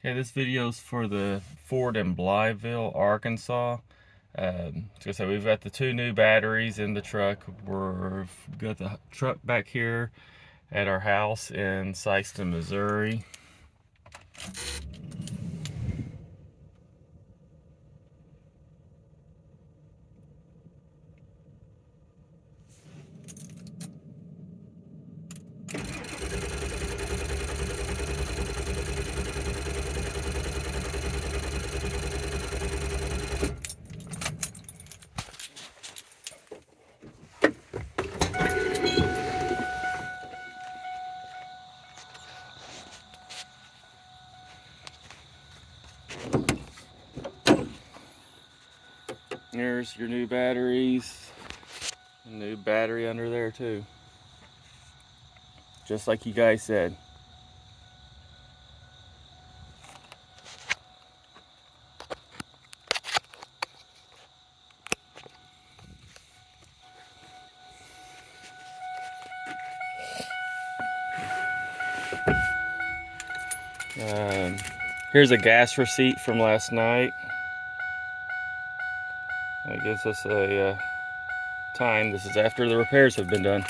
Okay, this video's for the Ford in Blytheville, Arkansas. So we've got the 2 new batteries in the truck. We've got the truck back here at our house in Sykeston, Missouri. There's your new batteries. A new battery under there too. Just like you guys said. Here's a gas receipt from last night. That gives us a time. This is after the repairs have been done.